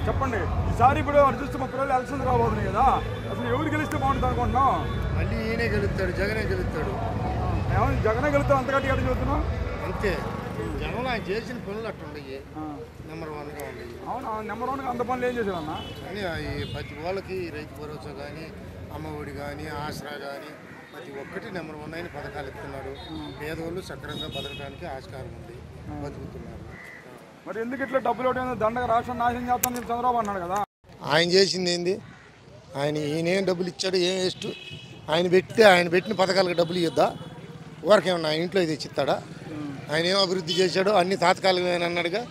చెప్పండి, ఈసారి ఇప్పుడు చూస్తే 30 రోజులు ఎలక్షన్స్ రాబోతున్నాయి కదా, అసలు ఎవరు గెలిస్తే బాగుంటుంది అనుకుంటున్నాం? మళ్ళీ ఈయనే గెలుస్తాడు, జగనే గెలుస్తాడు. జగనే గెలుస్తాం అంత గట్టిగా చెబుతున్నాం. అంతే, జనంలో ఆయన చేసిన పనులు అట్లా ఉన్నాయి, నెంబర్ 1గా ఉన్నాయి. అవునా, నెంబర్ 1గా అంత పనులు ఏం చేశారన్నా? కానీ ప్రతి వాళ్ళకి రైతు భరోసా కానీ, అమ్మఒడి కానీ, ఆసరా కానీ ప్రతి ఒక్కటి నెంబర్ 1 అయిన పథకాలు ఇస్తున్నాడు. పేదవాళ్ళు సక్రమంగా బతకడానికి ఆస్కారం ఉంది, బతుకుతున్నారు. మరి ఎందుకు ఇట్లా డబ్బులు ఇవ్వడం దండగా రాష్ట్రం నాశనం చేస్తాను చంద్రబాబు అన్నాడు కదా. ఆయన చేసింది ఏంది? ఈయనేం డబ్బులు ఇచ్చాడు, ఏం వేస్ట్? ఆయన పెట్టిన పథకాలకు డబ్బులు ఇద్దా? ఊరికేమన్నా ఆయన ఇంట్లో ఇది ఇచ్చిస్తాడా? ఆయన ఏం అభివృద్ధి చేశాడో అన్ని తాత్కాలికమైన అన్నాడుగా,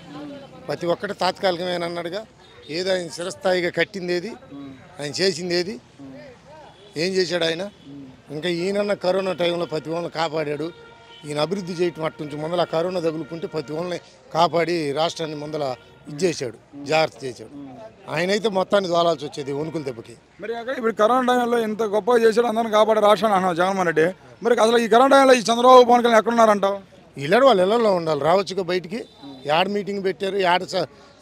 ప్రతి ఒక్కటి తాత్కాలికమైన అన్నాడుగా. ఏదో ఆయన చిరస్థాయిగా కట్టింది ఏది, ఆయన చేసింది ఏది, ఏం చేశాడు ఆయన? ఇంకా ఈయనన్న కరోనా టైంలో ప్రతి వాళ్ళని కాపాడాడు. ఈయన అభివృద్ధి చేయటం అట్టుంచి ముందల కరోనా తగులుకుంటే ప్రతి వాళ్ళని కాపాడి రాష్ట్రాన్ని ముందల ఇచ్చేసాడు, జాగ్రత్త చేశాడు. ఆయనైతే మొత్తాన్ని దోలాల్సి వచ్చేది వణుకుల దెబ్బకి. మరి అక్కడ ఇప్పుడు కరోనా టైంలో ఇంత గొప్పగా చేశాడు, అందరిని కాపాడే రాష్ట్రాన్ని అన్నాడు జగన్మోహన్ రెడ్డి. మరి అసలు ఈ కరోనా టైంలో ఈ చంద్రబాబు పవన్ కళ్యాణ్ ఎక్కడున్నారంటావు? ఇళ్ళడు వాళ్ళు ఇళ్లలో ఉండాలి, రావచ్చుగా బయటికి. యాడ్ మీటింగ్ పెట్టారు,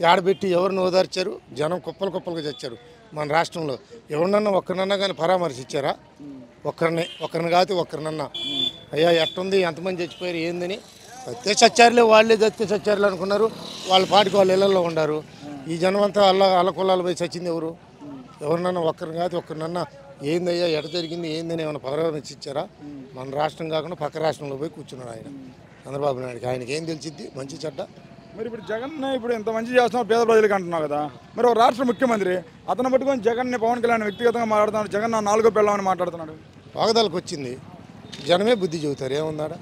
యాడ పెట్టి ఎవరిని ఓదార్చారు? జనం కుప్పలుగా చచ్చారు మన రాష్ట్రంలో. ఎవరినన్నా ఒక్కరినన్నా కానీ పరామర్శించారా? ఒక్కరిని కాదు ఒక్కరినన్నా అయ్యా ఎట్టుంది, ఎంతమంది చచ్చిపోయారు ఏందని? సత్య సచ్చారులే, వాళ్ళే సత్య సచ్చారులు అనుకున్నారు, వాళ్ళ పాటికి వాళ్ళ ఇళ్లలో ఉండారు. ఈ జనం అంతా అల్లకొల్లాలు పోయి చచ్చింది ఎవరు? ఎవరినన్నా ఒక్కరిని కాదు ఒక్కరినన్నా ఏందయ్యా ఎట జరిగింది ఏందని ఏమైనా పరామర్శించారా? మన రాష్ట్రం కాకుండా పక్క రాష్ట్రంలో పోయి కూర్చున్నాడు ఆయన చంద్రబాబు నాయుడుకి. ఆయనకి ఏం తెలిసిద్ది మంచి చెడ్డ? మరి ఇప్పుడు జగన్ ఇప్పుడు ఎంత మంచి చేస్తున్నారు పేద ప్రజలకి అంటున్నావు కదా, మరి ఒక రాష్ట్ర ముఖ్యమంత్రి అతను పట్టుకొని జగన్ని పవన్ కళ్యాణ్ వ్యక్తిగతంగా మాట్లాడుతున్నాడు, జగన్ నా 4వ పెళ్ళమని మాట్లాడుతున్నాడు. వాగదాలకు వచ్చింది, జనమే బుద్ధి చెబుతారు, ఏముందాడా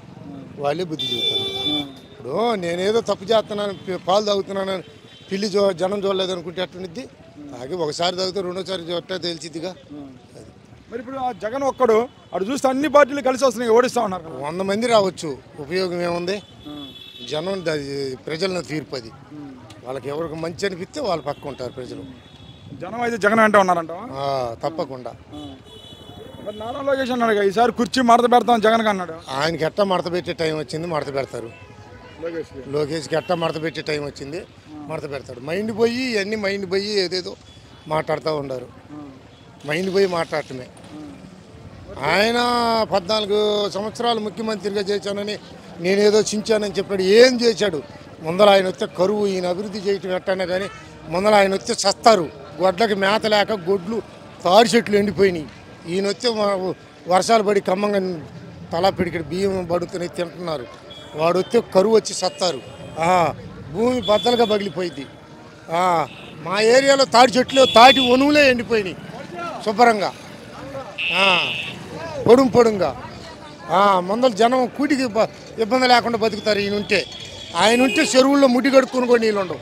వాళ్ళే బుద్ధి చెబుతారు. ఇప్పుడు నేనేదో తప్పు చేస్తున్నాను, పాలు తాగుతున్నాను, పిల్లి జనం చూడలేదు అనుకుంటే అట్టుండిద్ది. తాగి ఒకసారి తాగితే రెండోసారి చూస్తే తెలిసిద్దిగా. మరి ఇప్పుడు ఆ జగన్ ఒక్కడు అటు చూస్తే అన్ని పార్టీలు కలిసి వస్తున్నాయి, ఓడిస్తూ ఉన్నారు. 100 మంది రావచ్చు, ఉపయోగం ఏముంది? జనం ప్రజలను తీర్పు అది. వాళ్ళకి ఎవరికి మంచి అనిపిస్తే వాళ్ళు పక్క ఉంటారు ప్రజలు. జనం అయితే జగన్ అంటే ఉన్నారంట తప్పకుండా. మరి నారా లోకేష్ అన్నాడు ఈసారి కుర్చీ మడత పెడతాం జగన్ అన్నాడు. ఆయనకి ఎట్టా మడత పెట్టే టైం వచ్చింది, మడత పెడతారు. లోకేష్కి ఎట్టా మడత పెట్టే టైం వచ్చింది, మడత పెడతాడు. మైండ్ పోయి ఏదేదో మాట్లాడుతూ ఉండరు, మైండ్ పోయి మాట్లాడటమే. ఆయన 14 సంవత్సరాలు ముఖ్యమంత్రిగా చేశానని నేనేదో చించానని చెప్పాడు. ఏం చేశాడు? ముందర ఆయన వస్తే కరువు, ఈయన అభివృద్ధి చేయటం ఎట్టన్నా కానీ ముందర ఆయన వస్తే చస్తారు. గొడ్లకి మేత లేక గొడ్లు తాడి చెట్లు ఎండిపోయినాయి. ఈయన వస్తే వర్షాలు పడి ఖమ్మంగా తలా పిడికి బియ్యం పడుతున్నాయి తింటున్నారు. వాడు వస్తే కరువు వచ్చి చస్తారు. భూమి బద్దలుగా పగిలిపోయింది. మా ఏరియాలో తాడి చెట్లు తాటి వనువులే ఎండిపోయినాయి శుభ్రంగా, పొడుంగా. ముందర జనం కూటికి ఇబ్బంది లేకుండా బతుకుతారు. ఆయన ఉంటే చెరువుల్లో ముడి కడుక్కొని కూడా నీళ్ళు ఉండవు.